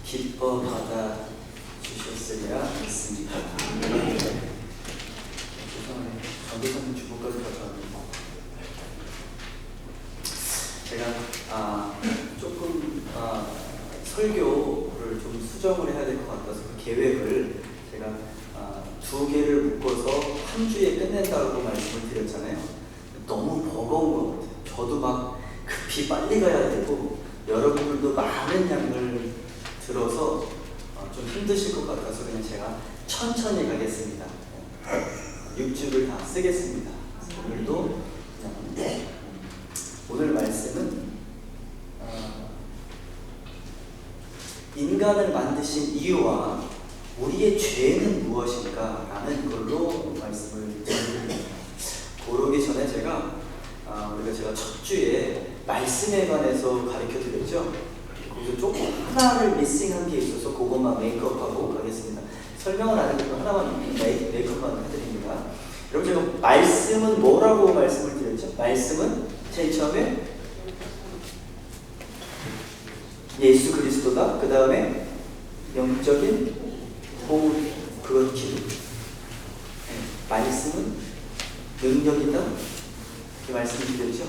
기뻐 받아 주셨으리라 믿습니다. 죄송해요. 전도사님 주보까지 가져왔는데 제가 조금 설교를 좀 수정을 해야 될 것 같아서 그 계획을 제가 2개를 묶어서 한 주에 끝낸다고 말씀을 드렸잖아요. 너무 버거운 것 같아요. 저도 막 급히 빨리 가야 되고 여러분들도 많은 양을 들어서 좀 힘드실 것 같아서 그냥 제가 천천히 가겠습니다. 6주를 다 쓰겠습니다. 오늘도 그냥 오늘 말씀은 인간을 만드신 이유와 우리의 죄는 무엇인가 라는 걸로 말씀을 드립니다. 그러기 전에 제가 첫 주에 말씀에 관해서 가르쳐 드렸죠. 거기서 조금 하나를 미싱한 게 있어서 그것만 메이크업하고 가겠습니다. 설명을 안 해도 하나만 메이크업만 해드립니다. 여러분, 제가 말씀은 뭐라고 말씀을 드렸죠? 말씀은 제일 처음에 예수 그리스도다. 그 다음에 영적인 보호, 그건 기도. 말씀은 능력이다. 이렇게 말씀을 드렸죠.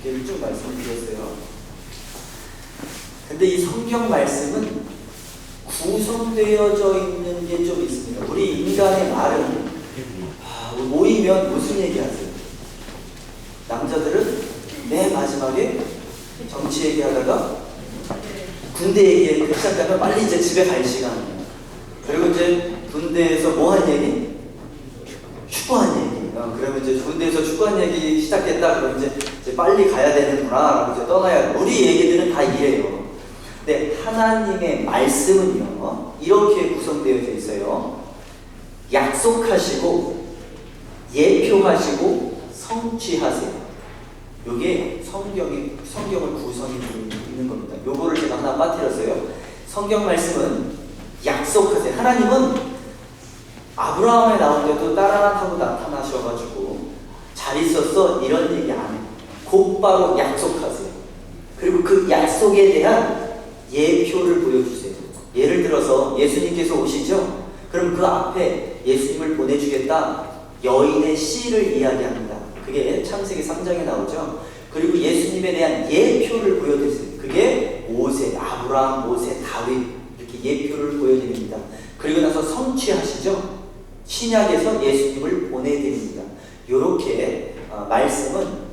이렇게 쭉 말씀을 드렸어요. 근데 이 성경 말씀은 구성되어져 있는 게 좀 있습니다. 우리 인간의 말은 모이면 무슨 얘기 하세요? 남자들은 맨 마지막에 정치 얘기하다가 군대 얘기 시작하면 빨리 이제 집에 갈 시간이에요. 그리고 이제 군대에서 뭐 한 얘기? 축구한 얘기. 그러면 이제 군대에서 축구한 얘기 시작했다. 그럼 이제 빨리 가야 되는구나. 라고 이제 떠나야 돼. 우리 얘기들은 다 이래요. 근데 하나님의 말씀은요, 이렇게 구성되어져 있어요. 약속하시고, 예표하시고, 성취하세요. 이게 성경을 구성이 있는 겁니다. 요거를 제가 하나 빠뜨렸어요. 성경 말씀은 약속하세요. 하나님은 아브라함에 나올 때도 따라타고 나타나셔가지고 잘 있었어 이런 얘기 안 해요. 곧바로 약속하세요. 그리고 그 약속에 대한 예표를 보여주세요. 예를 들어서 예수님께서 오시죠? 그럼 그 앞에 예수님을 보내주겠다. 여인의 씨를 이야기합니다. 그게 창세기 3장에 나오죠. 그리고 예수님에 대한 예표를 보여드리세요. 그게 모세, 아브라함, 모세, 다윗 이렇게 예표를 보여드립니다. 그리고 나서 성취하시죠. 신약에서 예수님을 보내드립니다. 이렇게 말씀은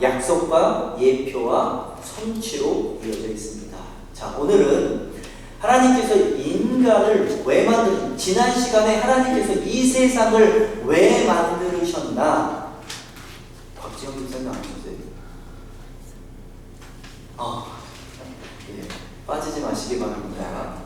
약속과 예표와 성취로 이어져 있습니다. 자, 오늘은 하나님께서 인간을 왜 지난 시간에 하나님께서 이 세상을 왜 만드셨나? 박지영 목사님 아셨어요? 빠지지 마시기 바랍니다.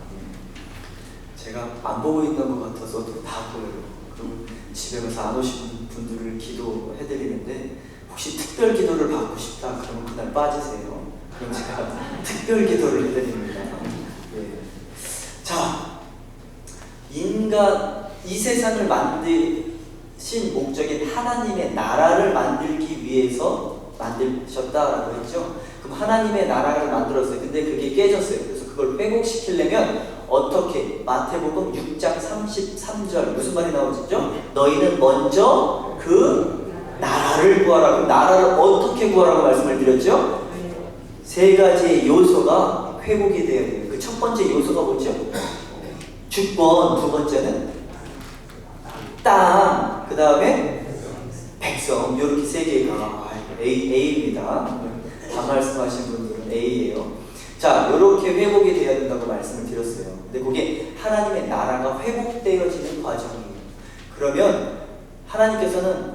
제가 안 보고 있는 것 같아서 다 보여요. 그럼 집에 가서 안 오신 분들을 기도해드리는데 혹시 특별 기도를 받고 싶다 그러면 그날 빠지세요. 그럼 제가 특별 기도를 해드립니다. 자, 이 세상을 만드신 목적인 하나님의 나라를 만들기 위해서 만드셨다라고 했죠. 그럼 하나님의 나라를 만들었어요. 근데 그게 깨졌어요. 그래서 그걸 회복시키려면 어떻게? 마태복음 6장 33절 무슨 말이 나오죠? 너희는 먼저 그 나라를 구하라. 그럼 나라를 어떻게 구하라고 말씀을 드렸죠? 3가지의 요소가 회복이 되어야 돼요. 그 첫 번째 요소가 뭐죠? 주권. 2번째는 땅. 그 다음에 백성. 이렇게 3개가 A입니다. 다 말씀하신 분들은 A예요. 자, 이렇게 회복이 되어야 된다고 말씀을 드렸어요. 근데 그게 하나님의 나라가 회복되어지는 과정이에요. 그러면 하나님께서는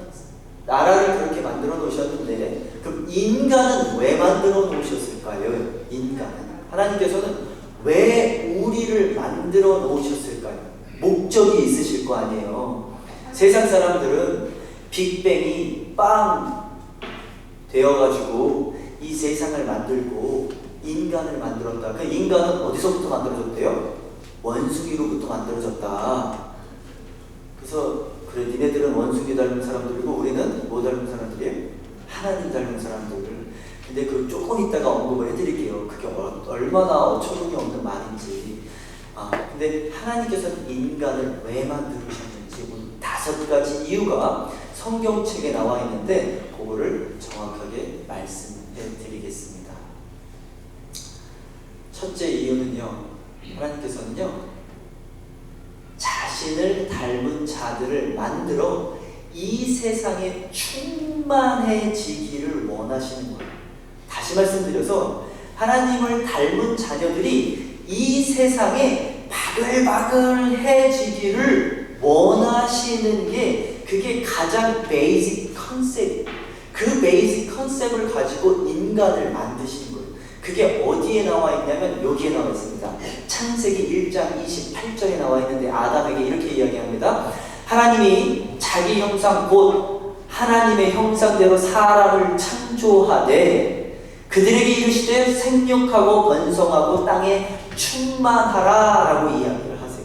나라를 그렇게 만들어 놓으셨는데 그럼 인간은 왜 만들어 놓으셨을까요? 하나님께서는 왜 우리를 만들어 놓으셨을까요? 목적이 있으실 거 아니에요. 세상 사람들은 빅뱅이 빵 되어가지고 이 세상을 만들고 인간을 만들었다. 그 인간은 어디서부터 만들어졌대요? 원숭이로부터 만들어졌다. 그래서 그래, 니네들은 원숭이 닮은 사람들이고 우리는 뭐 닮은 사람들이에요? 하나님 닮은 사람들. 근데 그 조금 이따가 언급을 해드릴게요. 그게 얼마나 어처구니 없는 말인지. 근데 하나님께서는 인간을 왜 만드셨는지 오늘 5가지 이유가 성경책에 나와 있는데 그거를 정확하게 말씀해 드리겠습니다. 첫째 이유는요, 하나님께서는요, 자신을 닮은 자들을 만들어 이 세상에 충만해지기를 원하시는 거예요. 다시 말씀드려서 하나님을 닮은 자녀들이 이 세상에 바글바글해지기를 원하시는 게 그게 가장 베이직 컨셉, 그 베이직 컨셉을 가지고 인간을 만드신 거예요. 그게 어디에 나와 있냐면 여기에 나와 있습니다. 창세기 1장 28절에 나와 있는데 아담에게 이렇게 이야기합니다. 하나님이 자기 형상 곧 하나님의 형상대로 사람을 창조하되 그들에게 이르시되 생육하고 번성하고 땅에 충만하라 라고 이야기를 하세요.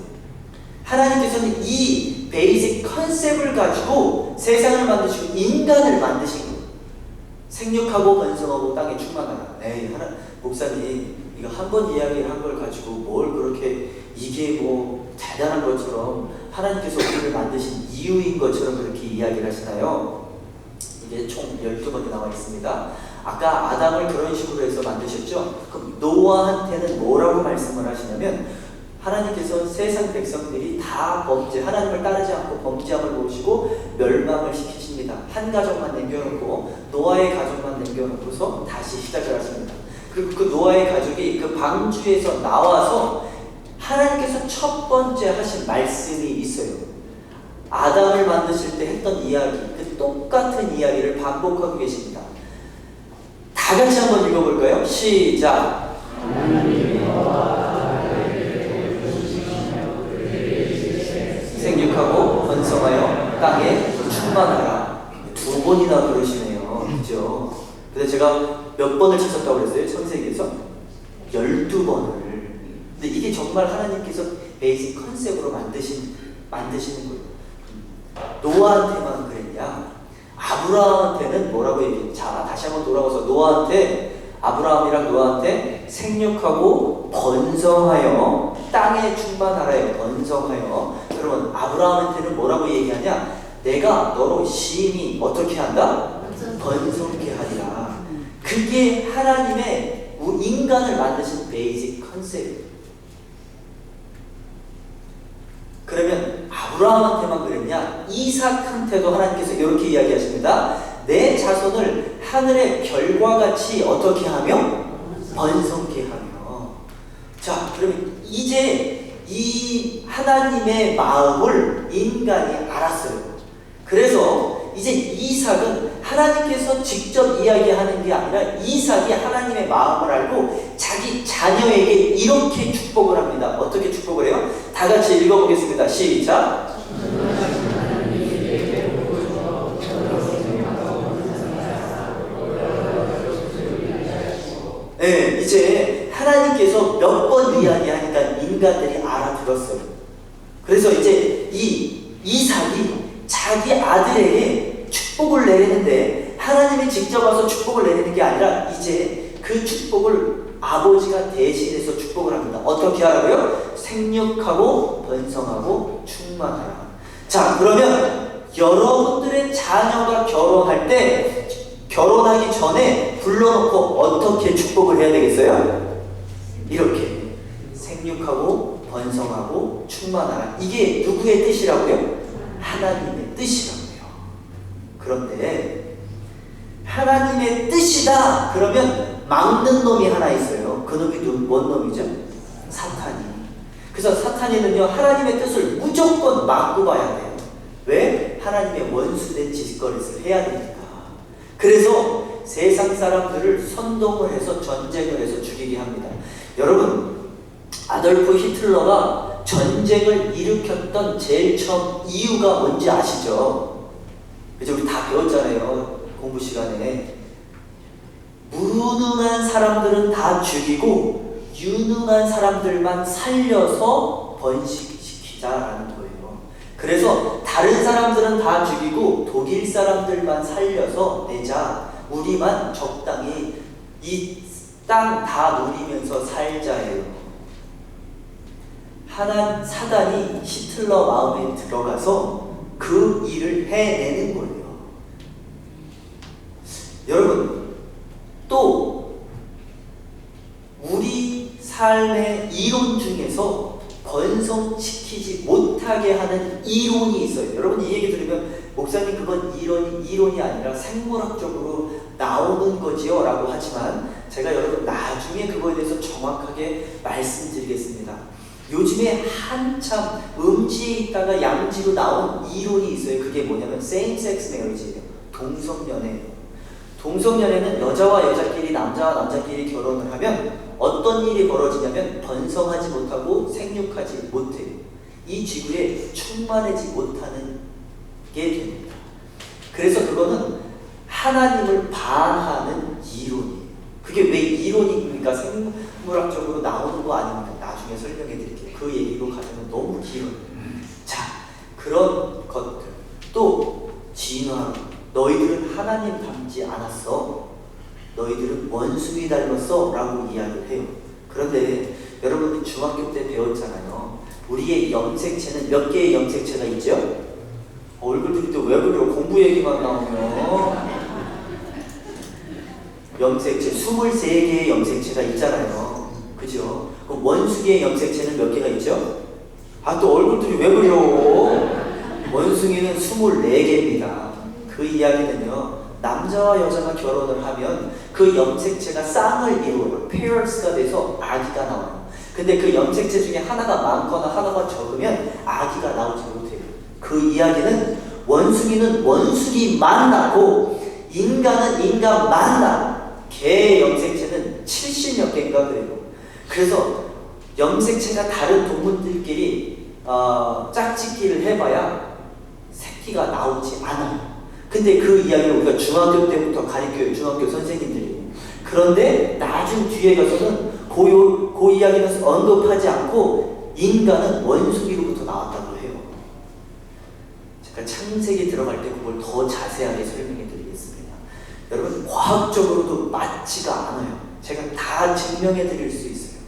하나님께서는 이 베이직 컨셉을 가지고 세상을 만드시고 인간을 만드신 거예요. 생육하고 번성하고 땅에 충만하라. 목사님 이거 한 번 이야기를 한 걸 가지고 뭘 그렇게 이게 뭐 대단한 것처럼 하나님께서 우리를 만드신 이유인 것처럼 그렇게 이야기를 하시나요? 이게 총 12번에 나와 있습니다. 아까 아담을 그런 식으로 해서 만드셨죠? 그럼 노아한테는 뭐라고 말씀을 하시냐면 하나님께서 세상 백성들이 다 하나님을 따르지 않고 범죄함을 보시고 멸망을 시키십니다. 한 가족만 남겨놓고 노아의 가족만 남겨놓고서 다시 시작을 하십니다. 그리고 그 노아의 가족이 그 방주에서 나와서 하나님께서 첫 번째 하신 말씀이 있어요. 아담을 만드실 때 했던 이야기, 그 똑같은 이야기를 반복하고 계십니다. 다 같이 한번 읽어볼까요? 시작! 생육하고 번성하여 땅에 충만하라. 2번이나 그러시네요. 그죠? 그래서 제가 몇 번을 찾았다고 그랬어요? 창세기에서? 12번을. 근데 이게 정말 하나님께서 베이직 컨셉으로 만드시는 거예요. 노아한테만 그랬냐? 아브라함한테는 뭐라고 얘기해요? 자, 다시 한번 돌아가서 아브라함이랑 노아한테 생육하고 번성하여 땅에 충만하라요. 번성하여. 그러면 아브라함한테는 뭐라고 얘기하냐? 내가 너로 심히 어떻게 한다? 번성케 하리라. 그게 하나님의 인간을 만드신 베이직 컨셉이에요. 그러면 아브라함한테만 그랬냐? 이삭한테도 하나님께서 이렇게 이야기하십니다. 내 자손을 하늘의 별과 같이 어떻게 하며? 번성케 하며. 자, 그러면 이제 이 하나님의 마음을 인간이 알았어요. 그래서 이제 이삭은 하나님께서 직접 이야기하는 게 아니라 이삭이 하나님의 마음을 알고 자기 자녀에게 이렇게 축복을 합니다. 어떻게 축복을 해요? 다 같이 읽어보겠습니다. 시작! 네, 이제 하나님께서 몇 번 이야기하니까 인간들이 알아들었어요. 그래서 이제 이 이삭이 자기 아들에게 축복을 내리는데 하나님이 직접 와서 축복을 내리는 게 아니라 이제 그 축복을 아버지가 대신해서 축복을 합니다. 어떻게 하라고요? 생육하고 번성하고 충만하라. 자, 그러면 여러분들의 자녀가 결혼할 때 결혼하기 전에 불러놓고 어떻게 축복을 해야 되겠어요? 이렇게 생육하고 번성하고 충만하라. 이게 누구의 뜻이라고요? 하나님의 뜻이라고요. 그런데 하나님의 뜻이다 그러면 막는 놈이 하나 있어요. 그 놈이 뭔 놈이죠? 사탄이. 그래서 사탄이는요 하나님의 뜻을 무조건 막고 봐야 돼요. 왜? 하나님의 원수된 짓거리를 해야 되니까. 그래서 세상 사람들을 선동을 해서 전쟁을 해서 죽이게 합니다. 여러분, 아돌프 히틀러가 전쟁을 일으켰던 제일 처음 이유가 뭔지 아시죠? 그죠? 우리 다 배웠잖아요. 공부 시간에. 무능한 사람들은 다 죽이고 유능한 사람들만 살려서 번식시키자라는 거예요. 그래서 다른 사람들은 다 죽이고 독일 사람들만 살려서 내자. 우리만 적당히 이 땅 다 누리면서 살자예요. 사단이 히틀러 마음에 들어가서 그 일을 해내는 거예요. 여러분, 또 우리 삶의 이론 중에서 번성시키지 못하게 하는 이론이 있어요. 여러분, 이 얘기 들으면 목사님 그건 이론이 아니라 생물학적으로 나오는 거지요 라고 하지만 제가 여러분 나중에 그거에 대해서 정확하게 말씀드리겠습니다. 요즘에 한참 음지에 있다가 양지로 나온 이론이 있어요. 그게 뭐냐면 same-sex marriage예요. 동성연애예요. 동성연애는 여자와 여자끼리, 남자와 남자끼리 결혼을 하면 어떤 일이 벌어지냐면 번성하지 못하고 생육하지 못해요. 이 지구에 충만하지 못하는 게 됩니다. 그래서 그거는 하나님을 반하는 이론이에요. 그게 왜 이론입니까? 생물학적으로 나오는 거 아닙니까? 나중에 설명해 드릴게요. 그 얘기로 가자면 너무 길어요. 자, 그런 것들. 또 진화. 너희들은 하나님 닮지 않았어. 너희들은 원숭이 닮았어 라고 이야기를 해요. 그런데 여러분이 중학교 때 배웠잖아요. 우리의 염색체는 몇 개의 염색체가 있죠? 얼굴들이 또 왜 그래요? 공부 얘기만 나오면. 염색체 23개의 염색체가 있잖아요. 그죠? 그럼 원숭이의 염색체는 몇 개가 있죠? 또 얼굴들이 왜 그래요? 원숭이는 24개입니다. 그 이야기는요, 남자와 여자가 결혼을 하면 그 염색체가 쌍을 이루어요. 페어스가 돼서 아기가 나와요. 근데 그 염색체 중에 하나가 많거나 하나가 적으면 아기가 나오지 못해요. 그 이야기는 원숭이는 원숭이만 낳고 인간은 인간만 낳아요. 개의 염색체는 70몇 개인가 그래요. 그래서 염색체가 다른 동물들끼리 짝짓기를 해봐야 새끼가 나오지 않아요. 근데 그 이야기를 우리가 중학교 때부터 가르쳐요. 중학교 선생님들이. 그런데 나중 뒤에 가서는 그 이야기는 언급하지 않고 인간은 원숭이로부터 나왔다고 해요. 제가 창세기 들어갈 때 그걸 더 자세하게 설명해 드리겠습니다. 여러분, 과학적으로도 맞지가 않아요. 제가 다 증명해 드릴 수 있어요.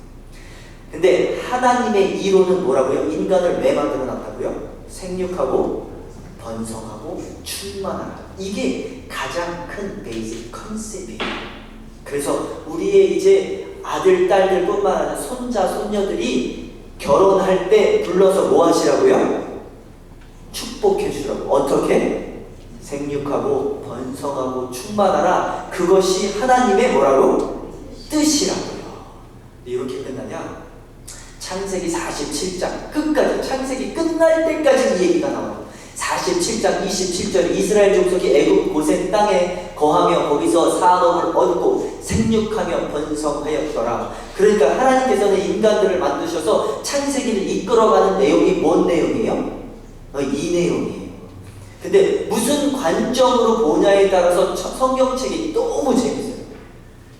근데 하나님의 이론은 뭐라고요? 인간을 왜 만들어 놨다고요? 생육하고 번성하고 충만하다. 이게 가장 큰 베이직 컨셉이에요. 그래서 우리의 이제 아들, 딸들 뿐만 아니라 손자, 손녀들이 결혼할 때 불러서 뭐 하시라고요? 축복해 주라고. 어떻게? 생육하고 번성하고 충만하라. 그것이 하나님의 뭐라고? 뜻이라고요. 이렇게 끝나냐? 창세기 47장 끝까지, 창세기 끝날 때까지 이 얘기가 나와요. 47장 27절 이스라엘 족속이 애굽 고센 땅에 거하며 거기서 산업을 얻고 생육하며 번성하였더라. 그러니까 하나님께서는 인간들을 만드셔서 창세기를 이끌어가는 내용이 뭔 내용이에요? 이 내용이에요. 근데 무슨 관점으로 보냐에 따라서 성경책이 너무 재밌어요.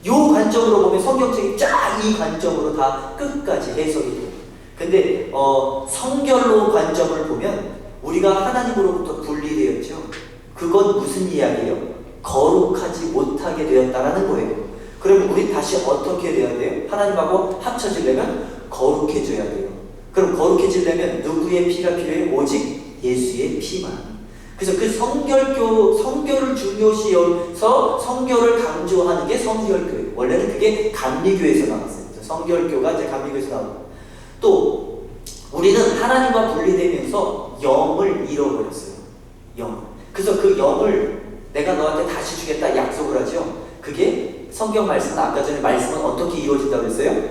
이 관점으로 보면 성경책이 쫙 이 관점으로 다 끝까지 해석이 돼요. 근데 성결로 관점을 보면 우리가 하나님으로부터 분리되었죠. 그건 무슨 이야기예요? 거룩하지 못하게 되었다라는 거예요. 그럼 우리 다시 어떻게 돼야 돼요? 하나님하고 합쳐지려면 거룩해져야 돼요. 그럼 거룩해지려면 누구의 피가 필요해요? 오직 예수의 피만. 그래서 그 성결을 중요시해서 성결을 강조하는 게 성결교회예요. 원래는 그게 감리교에서 나왔어요. 성결교가 이제 감리교에서 나오고. 또 우리는 하나님과 분리되면서 영을 잃어버렸어요. 영. 그래서 그 영을 내가 너한테 다시 주겠다 약속을 하죠. 그게 성경 말씀은 아까 전에 말씀은 어떻게 이루어진다고 했어요?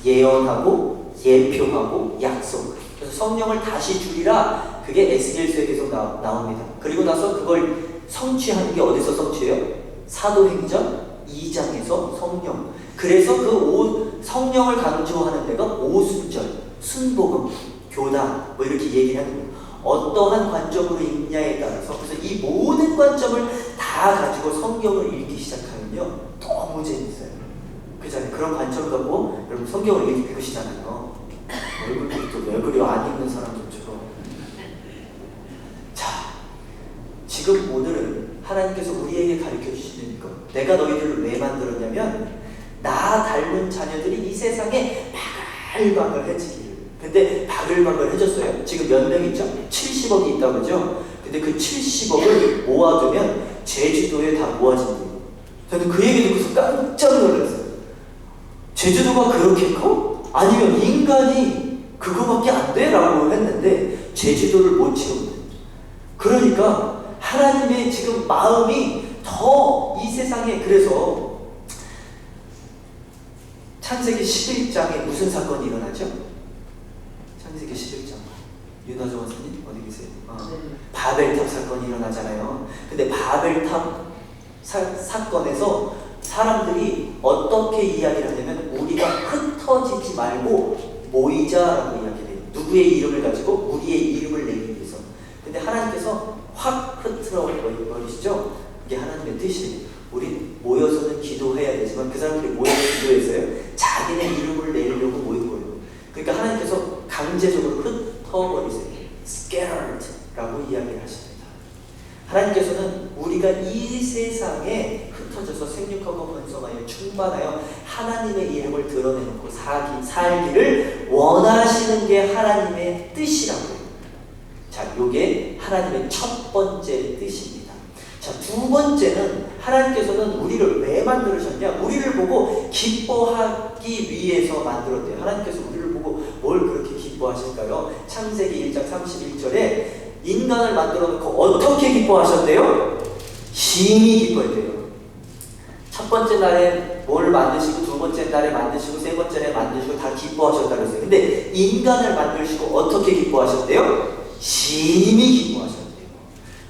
예언하고 예표하고 약속. 그래서 성령을 다시 주리라. 그게 에스겔서에 계속 나옵니다. 그리고 나서 그걸 성취하는 게 어디서 성취해요? 사도행전 2장에서 성령. 그래서 그 성령을 강조하는 데가 오순절, 순복음, 교단 뭐 이렇게 얘기를 하는 거예요. 어떠한 관점으로 읽냐에 따라서. 그래서 이 모든 관점을 다 가지고 성경을 읽기 시작하면요 너무 재밌어요. 그잖아요. 그런 관점 갖고 여러분 성경을 읽으시잖아요. 얼굴들이 또 왜 그려 안 읽는 사람들처럼. 자, 지금 오늘은 하나님께서 우리에게 가르쳐 주시는 것. 내가 너희들을 왜 만들었냐면 나 닮은 자녀들이 이 세상에 바글바글해지기를. 근데 바글바글해졌어요. 지금 몇 명 있죠? 70억이 있다고 그러죠? 근데 그 70억을 모아두면 제주도에 다 모아진대요. 저는 그 얘기 듣고서 깜짝 놀랐어요. 제주도가 그렇게 커? 아니면 인간이 그거밖에 안 돼? 라고 했는데 제주도를 못 채운대. 그러니까 하나님의 지금 마음이 더 이 세상에, 그래서 창세기 11장에 무슨 사건이 일어나죠? 창세기 11장. 윤하정 원사님 어디 계세요? 바벨탑 사건이 일어나잖아요. 근데 바벨탑 사건에서 사람들이 어떻게 이야기를 하냐면 우리가 흩어지지 말고 모이자라고 이야기해요. 누구의 이름을 가지고 우리의 이름을 내기 위해서. 근데 하나님께서 확 흩어져 버리시죠? 그게 하나님의 뜻이에요. 우리 모여서는 기도해야 되지만 그 사람들이 모여서 기도했어요. 자기네 이름을 내려고 모인 거예요. 그러니까 하나님께서 강제적으로 흩어버리세요. scattered라고 이야기를 하십니다. 하나님께서는 우리가 이 세상에 흩어져서 생육하고 번성하여 충만하여 하나님의 이름을 드러내놓고 살기를 원하시는 게 하나님의 뜻이라고요. 자, 요게 하나님의 첫 번째 뜻입니다. 자, 두 번째는 하나님께서는 우리를 왜 만들으셨냐? 우리를 보고 기뻐하기 위해서 만들었대요. 하나님께서 우리를 보고 뭘 그렇게 기뻐하실까요? 창세기 1장 31절에 인간을 만들어 놓고 어떻게 기뻐하셨대요? 심히 기뻐했대요. 첫 번째 날에 뭘 만드시고, 두 번째 날에 만드시고, 세 번째 날에 만드시고 다 기뻐하셨다고 했어요. 근데 인간을 만드시고 어떻게 기뻐하셨대요? 심히 기뻐하셨대요.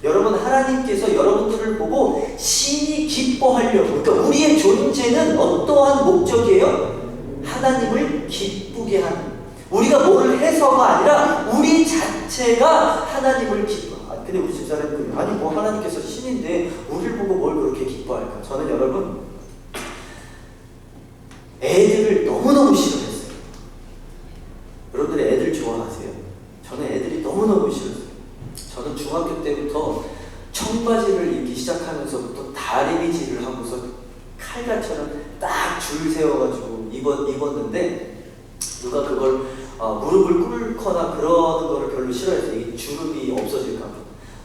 여러분, 하나님께서 여러분들을 보고 심히 기뻐하려고, 그러니까 우리의 존재는 어떠한 목적이에요? 하나님을 기쁘게 하는, 우리가 뭐를 해서가 아니라 우리 자체가 하나님을 기뻐. 근데 우리 집사람은 그래요. 아니 뭐 하나님께서 신인데 우리를 보고 뭘 그렇게 기뻐할까? 저는 여러분, 애들을 너무너무 싫어했어요. 여러분들 애들 좋아하세요? 저는 애들이 너무너무 싫었어요. 저는 중학교 때부터 청바지를 입기 시작하면서부터 다리미질을 하고서 칼같처럼 딱 줄 세워가지고 입었는데, 누가 그걸 무릎을 꿇거나 그러는 거를 별로 싫어했어요. 이 주름이 없어질까 봐.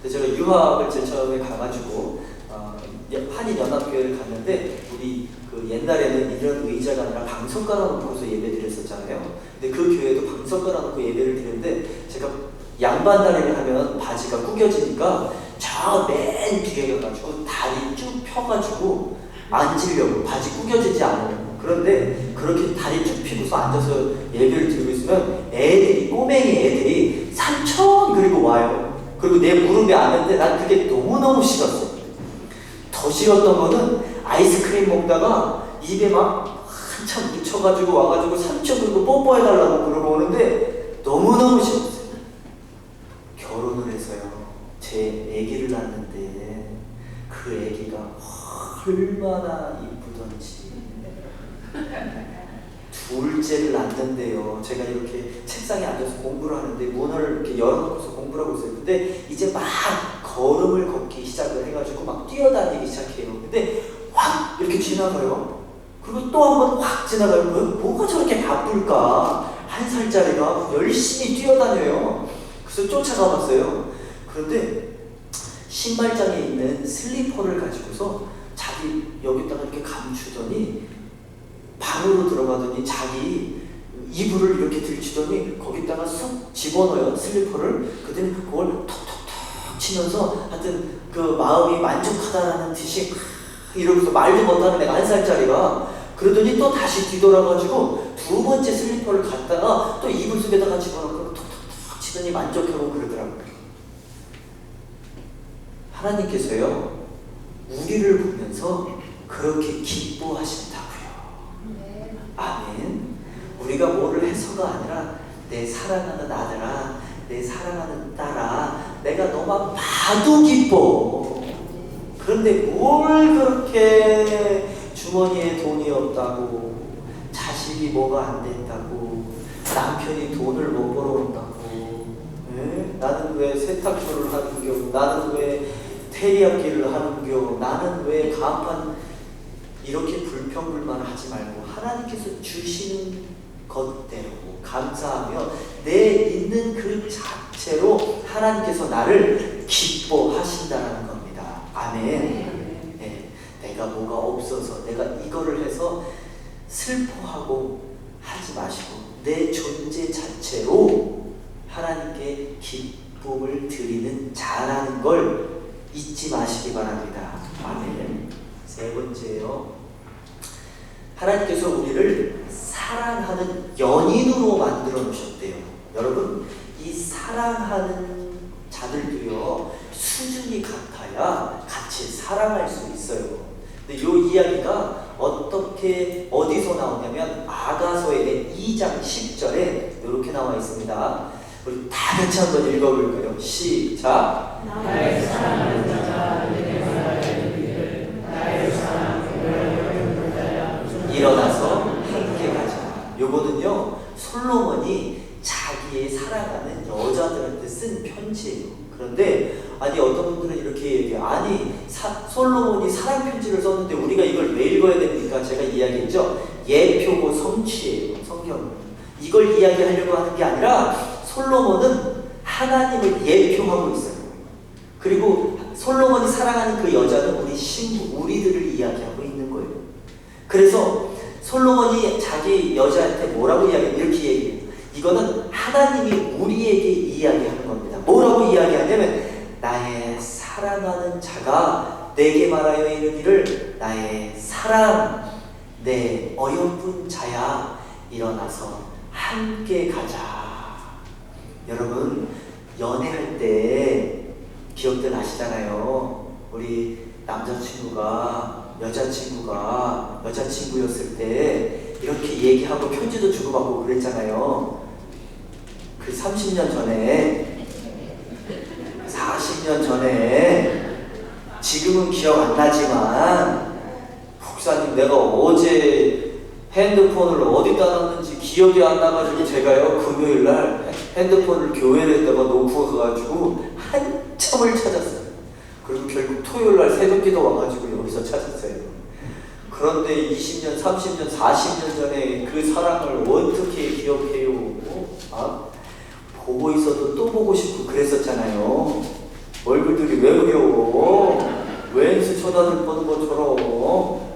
근데 제가 유학을 제일 처음에 가가지고 한인연합교회를 갔는데, 우리 그 옛날에는 이런 의자가 아니라 방석 깔아놓고서 예배 드렸었잖아요. 근데 그 교회도 방석 깔아놓고 예배를 드렸는데, 제가 양반 다리를 하면 바지가 구겨지니까 저 맨 뒤에 가가지고 다리 쭉 펴가지고 앉으려고, 바지 구겨지지 않으려고. 그런데 그렇게 다리 쭉 펴고서 앉아서 예배를 드리고 있으면 애들이, 꼬맹이 애들이 삼천 그리고 와요. 그리고 내 무릎에 앉는데 난 그게 너무너무 싫었어. 더 싫었던 거는 아이스크림 먹다가 입에 막 한참 묻혀가지고 와가지고 삼천 그리고 뽀뽀해달라고 그러고 오는데 너무너무 싫었어요. 결혼을 해서요, 제 아기를 낳았는데 그 아기가 얼마나 이쁘던지. 둘째를 낳았는데요, 제가 이렇게 책상에 앉아서 공부를 하는데 문을 이렇게 열어놓고서 공부를 하고 있어요. 근데 이제 막 걸음을 걷기 시작을 해가지고 막 뛰어다니기 시작해요. 근데 확 이렇게 지나가요. 그리고 또 한 번 확 지나가요. 뭐가 저렇게 바쁠까? 1살짜리가 열심히 뛰어다녀요. 그래서 쫓아가 봤어요. 그런데 신발장에 있는 슬리퍼를 가지고서 자기 여기다가 이렇게 감추더니 방으로 들어가더니 자기 이불을 이렇게 들치더니 거기다가 쏙 집어넣어요, 슬리퍼를. 그랬더니 그걸 톡톡톡 치면서 하여튼 그 마음이 만족하다라는 듯이 이러면서 말도 못하는 애가 1살짜리가 그러더니 또 다시 뒤돌아가지고 두 번째 슬리퍼를 갖다가 또 이불 속에다가 집어넣고 톡톡톡 치더니 만족하고 그러더라고요. 하나님께서요, 우리를 보면서 그렇게 기뻐하신다고요. 아멘. 우리가 뭐를 해서가 아니라 내 사랑하는 아들아, 내 사랑하는 딸아, 내가 너만 봐도 기뻐. 그런데 뭘 그렇게 주머니에 돈이 없다고, 자식이 뭐가 안 됐다고, 남편이 돈을 못 벌어온다고, 나는 왜 세탁소를 하는겨, 나는 왜 테리야끼를 하는겨, 나는 왜 간판 이렇게 불평불만하지 말고 하나님께서 주시는 것대로 감사하며 내 있는 그 자체로 하나님께서 나를 기뻐하신다는 겁니다. 아멘. 네, 내가 뭐가 없어서 내가 이거를 해서 슬퍼하고 하지 마시고 내 존재 자체로 하나님께 기쁨을 드리는 자라는 걸 잊지 마시기 바랍니다. 아멘. 세 번째요. 하나님께서 우리를 사랑하는 연인으로 만들어 놓으셨대요. 여러분, 이 사랑하는 자들도요, 수준이 같아야 같이 사랑할 수 있어요. 근데 이 이야기가 어디서 나오냐면 아가서의 2장 10절에 이렇게 나와 있습니다. 우리 다 같이 한번 읽어볼까요? 시작. 나의 사랑하는 자가 내게 말하기를 나의 사랑하는 자야 일어나서 함께 가자. 요거는요, 솔로몬이 자기의 사랑하는 여자들한테 쓴 편지예요. 그런데 아니 어떤 분들은 이렇게 얘기해요. 아니 솔로몬이 사랑 편지를 썼는데 우리가 이걸 왜 읽어야 됩니까? 제가 이야기했죠. 예표고 성취예요. 성경은 이걸 이야기하려고 하는 게 아니라 솔로몬은 하나님을 예표하고 있어요. 그리고 솔로몬이 사랑하는 그 여자는 우리 신부, 우리들을 이야기하고 있는 거예요. 그래서 솔로몬이 자기 여자한테 뭐라고 이야기해요? 이렇게 얘기해요. 이거는 하나님이 우리에게 이야기하는 겁니다. 뭐라고 이야기하냐면 나의 사랑하는 자가 내게 말하여 이르기를 나의 사랑, 내 어여쁜 자야 일어나서 함께 가자. 여러분, 연애할 때 기억들 나시잖아요. 우리 남자친구가 여자친구였을 때 이렇게 얘기하고 편지도 주고받고 그랬잖아요. 그 30년 전에 40년 전에 지금은 기억 안 나지만 목사님 내가 어제 핸드폰을 어디다 놨는지 기억이 안 나가지고 제가요 금요일날 핸드폰을 교회에다가 놓고 가가지고 한참을 찾았어요. 그리고 결국 토요일날 새벽기도 와가지고 여기서 찾았어요. 그런데 20년, 30년, 40년 전에 그 사랑을 어떻게 기억해요? 보고 있어도 또 보고 싶고 그랬었잖아요. 얼굴들이 왜 그려? 왠지 쳐다들 보는 것처럼.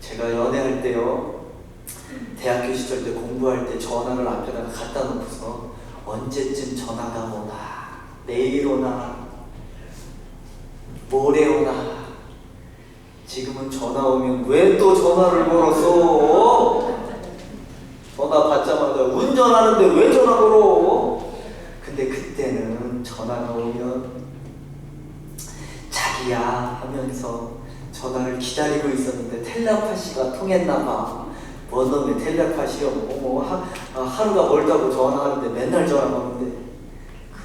제가 연애할 때요, 대학교 시절 때 공부할 때 전화를 앞에다가 갖다 놓고서 언제쯤 전화가 오나, 내일 오나, 모레 오나. 지금은 전화 오면 왜 또 전화를 걸었어? 전화 받자마자 운전하는데 왜 전화 걸어? 근데 그때는 전화가 오면 자기야 하면서 전화를 기다리고 있었는데 텔레파시가 통했나봐. 뭔 놈의 텔레파시요? 하루가 멀다고 전화하는데 맨날 전화하는데.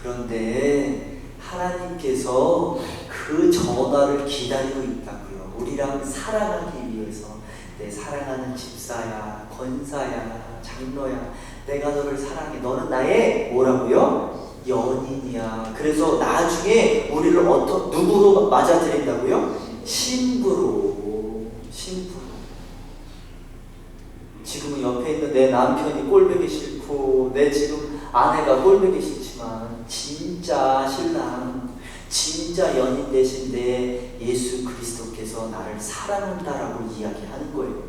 그런데 하나님께서 그 전화를 기다리고 있다고요. 우리랑 사랑하기 위해서. 내 사랑하는 집사야, 권사야, 장로야, 내가 너를 사랑해. 너는 나의 뭐라고요? 연인이야. 그래서 나중에 우리를 누구로 맞아들인다고요? 신부로. 지금은 옆에 있는 내 남편이 꼴보기 싫고 내 지금 아내가 꼴보기 싫지만 진짜 신랑, 진짜 연인 되신 내 예수 그리스도께서 나를 사랑한다라고 이야기하는 거예요.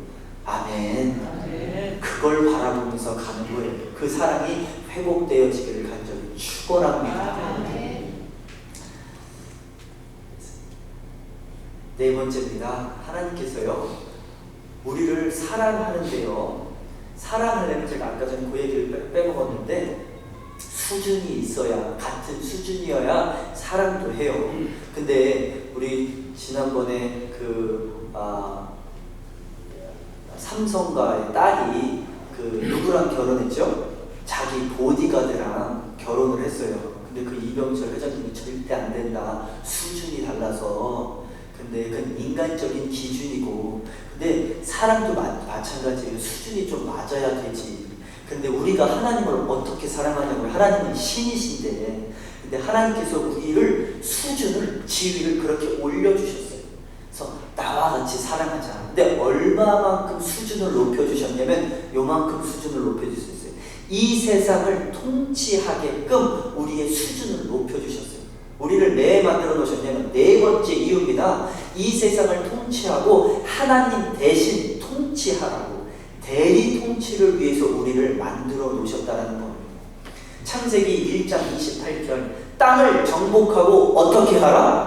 아멘. 그걸 바라보면서 가는 거예요. 그 사랑이 회복되어지기를 간절히 축원합니다. 네 번째입니다. 하나님께서요, 우리를 사랑하는데요, 사랑하려면 제가 아까 전에 그 얘기를 빼먹었는데 수준이 있어야, 같은 수준이어야 사랑도 해요. 근데 우리 지난번에 삼성가의 딸이 누구랑 결혼했죠? 자기 보디가드랑 결혼을 했어요. 근데 그 이병철 회장님이 절대 안 된다, 수준이 달라서. 근데 그건 인간적인 기준이고, 근데 사랑도 마찬가지예요. 수준이 좀 맞아야 되지. 근데 우리가 하나님을 어떻게 사랑하냐고요? 하나님은 신이신데, 근데 하나님께서 우리를 수준을, 지위를 그렇게 올려주셨어요. 그래서 나와 나와 같이 사랑하자. 근데 얼마만큼 수준을 높여주셨냐면 요만큼 수준을 높여주셨어요. 이 세상을 통치하게끔 우리의 수준을 높여주셨어요. 우리를 왜 만들어 놓으셨냐면 네 번째 이유입니다. 이 세상을 통치하고 하나님 대신 통치하라고 대리 통치를 위해서 우리를 만들어 놓으셨다는 겁니다. 창세기 1장 28절 땅을 정복하고 어떻게 하라?